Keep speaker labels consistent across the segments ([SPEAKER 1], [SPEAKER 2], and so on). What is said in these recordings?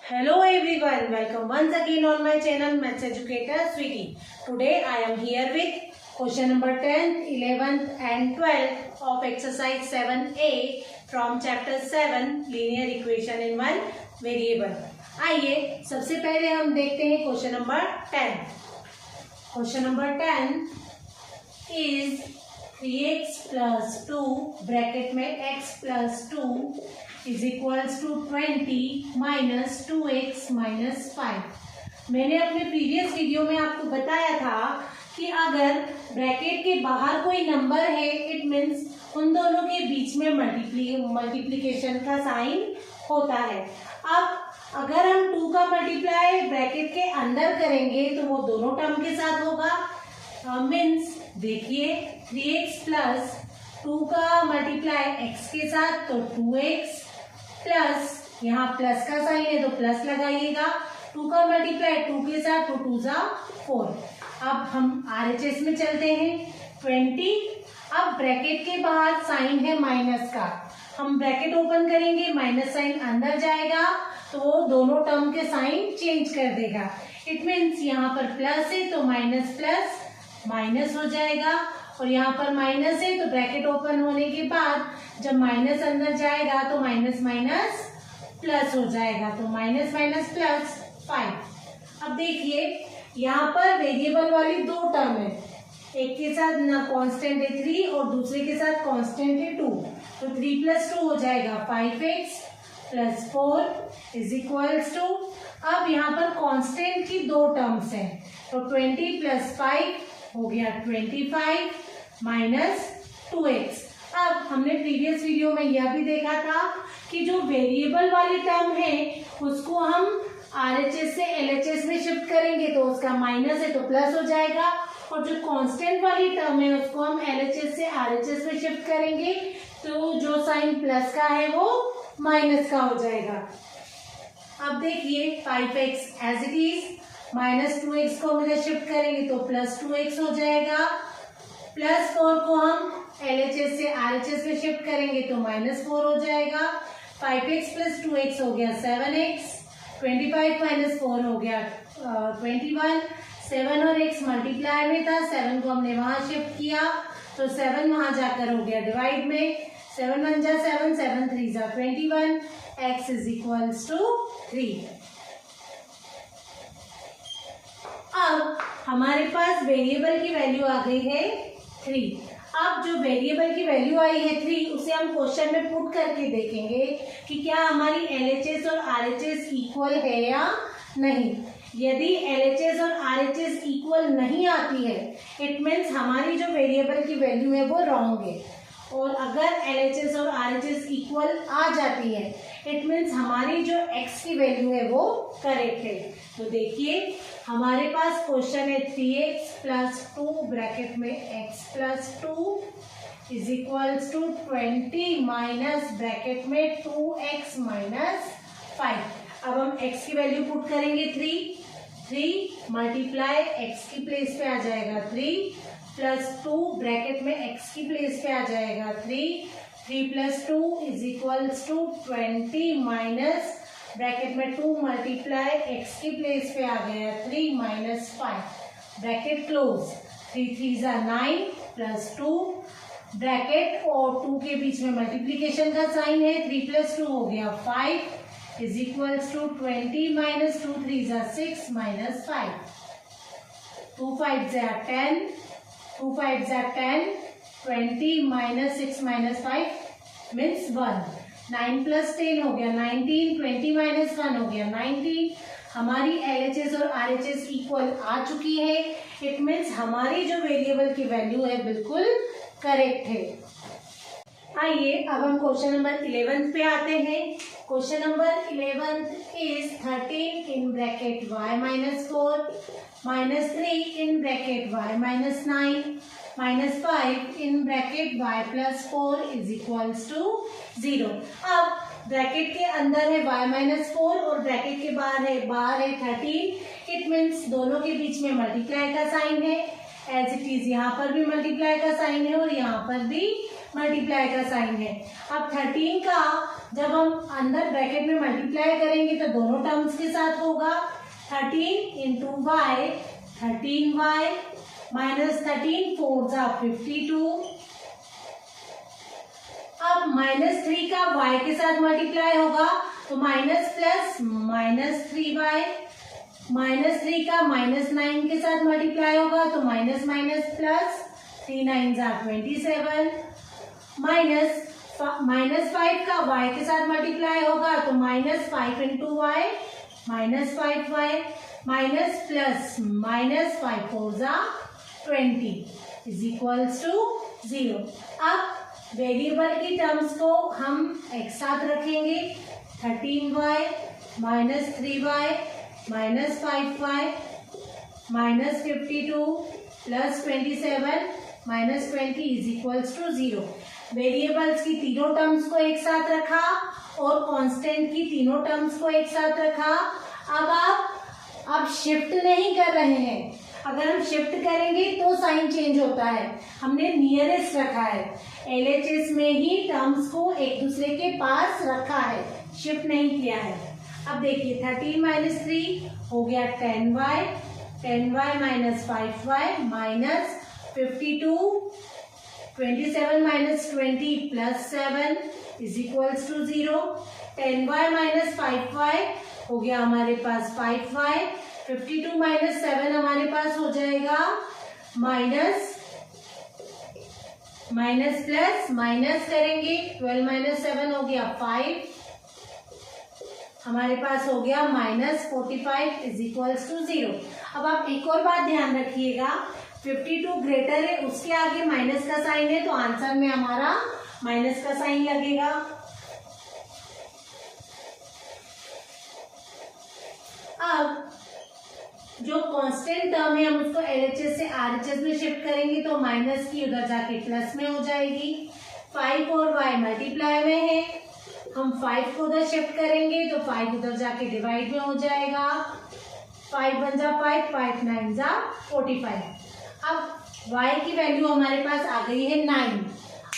[SPEAKER 1] Hello everyone, welcome once again on my channel Maths Educator Sweetie. Today I am here with question number 10th, 11th and 12th of exercise 7a from chapter 7 linear equation in one variable. आइए सबसे पहले हम देखते हैं question number 10. Question number 10 is 3x plus 2 bracket में x plus 2 is equals to 20 minus 2x minus 5. मैंने अपने previous video में आपको बताया था कि अगर ब्रैकेट के बाहर कोई नंबर है इट मीन्स उन दोनों के बीच में मल्टीप्लिकेशन का साइन होता है. अब अगर हम 2 का मल्टीप्लाई ब्रैकेट के अंदर करेंगे तो वो दोनों टर्म के साथ होगा. मीन्स देखिए 3x प्लस 2 का मल्टीप्लाई x के साथ तो 2x प्लस यहाँ प्लस का साइन है तो प्लस लगाइएगा. 2 का मल्टीप्लाई 2 के साथ तो 2 जा 4. अब हम RHS में चलते हैं 20. अब ब्रैकेट के बाहर साइन है माइनस का, हम ब्रैकेट ओपन करेंगे माइनस साइन अंदर जाएगा तो वो दोनों टर्म के साइन चेंज कर देगा. इट मीन्स यहाँ पर प्लस है तो माइनस प्लस माइनस हो जाएगा और यहाँ पर माइनस है तो ब्रैकेट ओपन होने के बाद जब माइनस अंदर जाएगा तो माइनस माइनस प्लस हो जाएगा तो माइनस माइनस प्लस 5. अब देखिए यहाँ पर वेरिएबल वाली दो टर्म है, एक के साथ ना कांस्टेंट है 3 और दूसरे के साथ कांस्टेंट है 2 तो 3 प्लस 2 हो जाएगा 5x plus 4 is equals to. अब यहाँ पर कांस्टेंट की दो टर्म्स हैं तो 20 प्लस 5 हो गया 25 माइनस 2x. अब हमने प्रीवियस वीडियो में यह भी देखा था कि जो वेरिएबल वाली टर्म है उसको हम RHS से LHS में शिफ्ट करेंगे तो उसका माइनस है तो प्लस हो जाएगा और जो कांस्टेंट वाली टर्म है उसको हम LHS से RHS में शिफ्ट करेंगे तो जो साइन प्लस का है वो माइनस का हो जाएगा. अब देखिए 5x as it is minus 2x को हम इधर शिफ्ट करेंगे तो प्लस 2x हो जाएगा. प्लस 4 को हम LHS से RHS में शिफ्ट करेंगे तो माइनस 4 हो जाएगा. 5x प्लस 2x हो गया 7x. 25 माइनस 4 हो गया 21. 7 और x मल्टीप्लाई में था, 7 को हमने वहां शिफ्ट किया तो 7 वहां जाकर हो गया डिवाइड में. 7 1 जा 7, 7 3 जा 21. x is equals to 3. अब हमारे पास वेरिएबल की वैल्यू आ गई है 3. अब जो वेरिएबल की वैल्यू आई है 3 उसे हम क्वेश्चन में पुट करके देखेंगे कि क्या हमारी LHS और RHS इक्वल है या नहीं. यदि LHS और RHS इक्वल नहीं आती है इट मीन्स हमारी जो वेरिएबल की वैल्यू है वो रॉन्ग है और अगर LHS और RHS इक्वल आ जाती है इट मीन्स हमारी जो x की वैल्यू है वो करेक्ट है. तो देखिए हमारे पास क्वेश्चन है 3x प्लस 2 ब्रैकेट में x plus 2 is equals to 20 minus bracket में 2x माइनस 5. अब हम x की वैल्यू पुट करेंगे 3 मल्टीप्लाई x की प्लेस पे आ जाएगा 3 प्लस 2 ब्रैकेट में x की प्लेस पे आ जाएगा 3 plus 2 is equals to 20 minus bracket में 2 मल्टीप्लाई x की प्लेस पे आ गया 3 माइनस 5 ब्रैकेट क्लोज. 3 3 जा 9 प्लस 2 ब्रैकेट और 2 के बीच में मल्टीप्लीकेशन का साइन है 3 प्लस 2 हो गया 5 इज इक्वल्स टू 20 माइनस 2 3 जा 6 माइनस 5. 2 5 जा 10 2 5 जा 10 20 माइनस 6 माइनस 5 मीन्स 1. 9 प्लस 10 हो गया 19. 20 माइनस 1 हो गया 19. हमारी LHS और RHS इक्वल आ चुकी है. इट मीन्स हमारी जो वेरिएबल की वैल्यू है बिल्कुल करेक्ट है. आइए अब हम क्वेश्चन नंबर 11 पे आते हैं. Question number 11 is 13 in bracket y minus 4 minus 3 in bracket y minus 9 minus 5 in bracket y plus 4 is equals to 0. अब ब्रैकेट के अंदर है y माइनस 4 और ब्रैकेट के बाहर है 13. इट मीन्स दोनों के बीच में मल्टीप्लाई का साइन है एज इट इज. यहाँ पर भी मल्टीप्लाई का साइन है और यहाँ पर भी मल्टीप्लाई का साइन है। अब 13 का जब हम अंदर ब्रैकेट में मल्टीप्लाई करेंगे तो दोनों टर्म्स के साथ होगा। 13 इंटू वाई 13y माइनस 13 4 जा 52। अब -3 का y के साथ मल्टीप्लाई होगा तो माइनस प्लस -3y, -3 का -9 के साथ मल्टीप्लाई होगा तो माइनस माइनस प्लस 3 9 जा 27, -5 का y के साथ मल्टीप्लाई होगा तो -5 into Y -5y minus plus -5 4 जा 20 इज इक्वल्स टू 0। अब वेरिएबल की टर्म्स को हम एक साथ रखेंगे। 13y minus 3y minus 5y minus 52 plus 27 minus 20 is equals to 0। Variables की तीनों टर्म्स को एक साथ रखा और कांस्टेंट की तीनों टर्म्स को एक साथ रखा। अब शिफ्ट नहीं कर रहे हैं। अगर हम शिफ्ट करेंगे तो साइन चेंज होता है। हमने नियरेस्ट रखा है, LHS में ही टर्म्स को एक दूसरे के पास रखा है, शिफ्ट नहीं किया है। अब देखिए 13 माइनस 3 हो गया 10y, 10y minus 5y minus 52, 27 minus 20 plus 7 is equals to 0। 10y minus 5y हो गया हमारे पास 5y, 52 माइनस 7 हमारे पास हो जाएगा माइनस प्लस माइनस करेंगे 12 माइनस 7 हो गया 5, हमारे पास हो गया -45 इज इक्वल्स टू 0। अब आप एक और बात ध्यान रखिएगा, 52 ग्रेटर है, उसके आगे माइनस का साइन है तो आंसर में हमारा माइनस का साइन लगेगा। अब जो कांस्टेंट टर्म है हम उसको LHS से RHS में शिफ्ट करेंगे तो माइनस की उधर जाके प्लस में हो जाएगी। 5 और y मल्टीप्लाई में है, हम 5 को उधर शिफ्ट करेंगे तो 5 उधर जाके डिवाइड में हो जाएगा। 5 1 जा 5, 5 9 जा 45। अब y की वैल्यू हमारे पास आ गई है 9।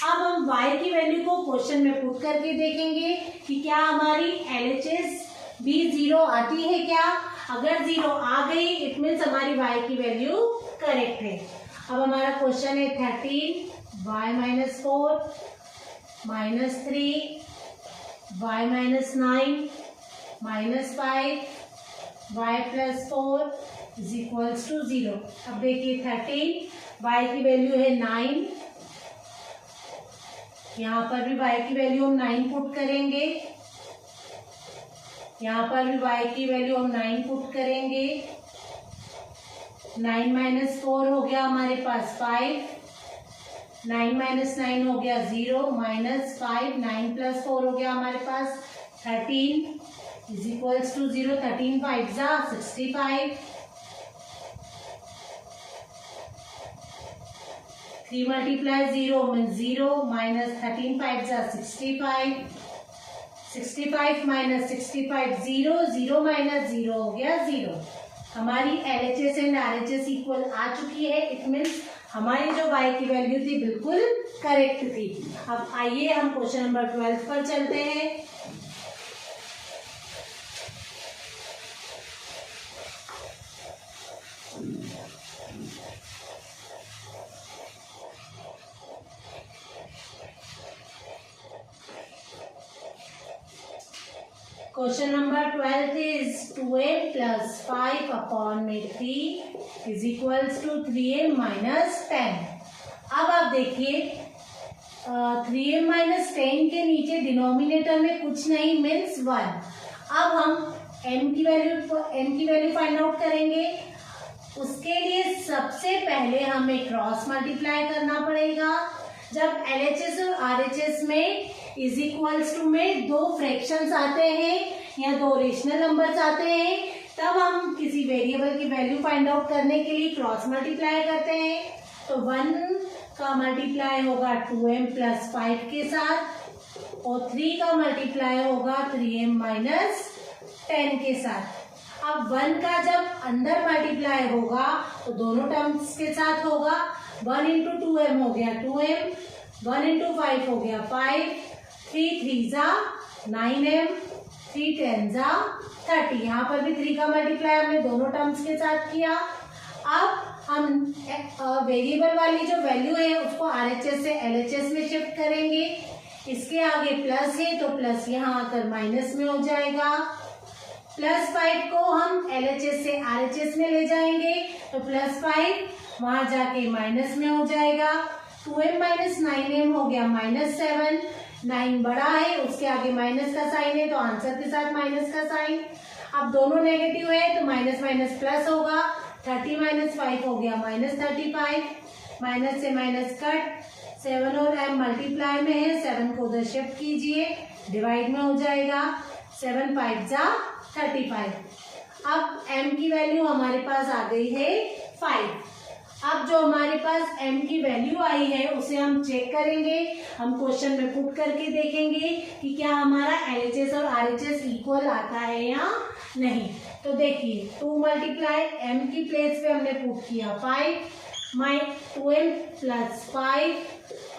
[SPEAKER 1] अब हम y की वैल्यू को क्वेश्चन में पुट करके देखेंगे कि क्या हमारी LHS भी 0 आती है क्या। अगर 0 आ गई इट मीन्स हमारी y की वैल्यू करेक्ट है। अब हमारा क्वेश्चन है 13 y minus 4 minus 3 y minus 9 minus 5 y plus 4 is equals to 0। अब देखिए 13 y की वैल्यू है 9, यहाँ पर भी y की वैल्यू हम 9 पुट करेंगे, यहाँ पर भी y की वैल्यू हम 9 पुट करेंगे। 9 माइनस 4 हो गया हमारे पास 5, 9 माइनस 9 हो गया 0 माइनस 5, 9 प्लस 4 हो गया हमारे पास 13 इज इक्वल्स टू 0। 13 5 जा 65, 3 मल्टीप्लाई 0 मीन्स 0 माइनस 13 5 जा 65, 65 माइनस 65 0, 0 माइनस 0 हो गया 0। हमारी LHS एंड RHS इक्वल आ चुकी है, इट मीन्स हमारी जो y की वैल्यू थी बिल्कुल करेक्ट थी। अब आइए हम क्वेश्चन नंबर 12 पर चलते हैं। Question number 12 is 2m plus 5 upon में 3 is equals to 3m minus 10। अब आप देखिए 3m minus 10 के नीचे डिनोमिनेटर में कुछ नहीं मीन्स 1। अब हम m की वैल्यू फाइंड आउट करेंगे। उसके लिए सबसे पहले हमें क्रॉस मल्टीप्लाई करना पड़ेगा। जब LHS और RHS में इज इक्वल्स टू में दो फ्रैक्शंस आते हैं या दो रेशनल नंबर्स आते हैं तब हम किसी वेरिएबल की वैल्यू फाइंड आउट करने के लिए क्रॉस मल्टीप्लाई करते हैं। तो 1 का मल्टीप्लाई होगा 2m प्लस 5 के साथ और 3 का मल्टीप्लाई होगा 3m माइनस 10 के साथ। अब 1 का जब अंदर मल्टीप्लाई होगा तो दोनों टर्म्स के साथ होगा। 1 इंटू 2m हो गया 2m, 1 इंटू 5 हो गया 5, 3 3 जा 9m, 3 10 जा 30। यहाँ पर भी 3 का मल्टीप्लाई हमने दोनों टर्म्स के साथ किया। अब हम वेरिएबल वाली जो वैल्यू है उसको आरएचएस से एलएचएस में शिफ्ट करेंगे। इसके आगे प्लस है तो प्लस यहाँ आकर माइनस में हो जाएगा। +5 को हम एलएचएस से आरएचएस में ले जाएंगे तो +5 वहां जाके माइनस में हो जाएगा। 2m माइनस 9m हो गया -7। 9 बड़ा है, उसके आगे माइनस का साइन है तो आंसर के साथ माइनस का साइन। अब दोनों नेगेटिव है तो माइनस माइनस प्लस होगा। 30 माइनस 5 हो गया -35। माइनस से माइनस कट, 7 और m मल्टीप्लाई में है, 7 को उधर शिफ्ट कीजिए, डिवाइड में हो जाएगा। 7 5 जा 35। अब m की वैल्यू हमारे पास आ गई है 5। अब जो हमारे पास m की वैल्यू आई है उसे हम चेक करेंगे। हम क्वेश्चन में पुट करके देखेंगे कि क्या हमारा LHS और RHS इक्वल आता है या नहीं। तो देखिए 2 मल्टीप्लाई m की प्लेस पे हमने पुट किया 5, 2m प्लस 5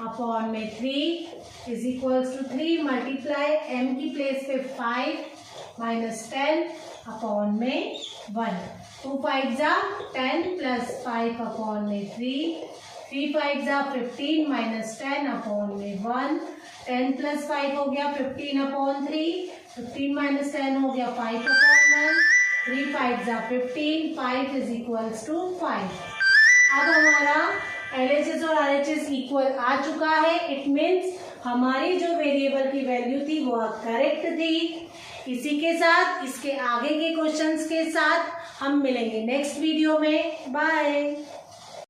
[SPEAKER 1] अपॉन में 3 is equals to 3 multiply m की प्लेस पे 5 माइनस 10 अपॉन में 1। 2 5 जा 10 प्लस 5 अपॉन में 3 5 जा 15 माइनस 10 अपॉन में 1। 10 प्लस 5 हो गया 15 अपॉन 3, 15 माइनस 10 हो गया 5 अपॉन 1। 3 5 जा 15, 5 इज इक्वल्स टू 5। अब हमारा LHS और RHS इक्वल आ चुका है। इट मीन्स हमारी जो वेरिएबल की वैल्यू थी वो करेक्ट थी। इसी के साथ इसके आगे के क्वेश्चंस के साथ हम मिलेंगे नेक्स्ट वीडियो में। बाय।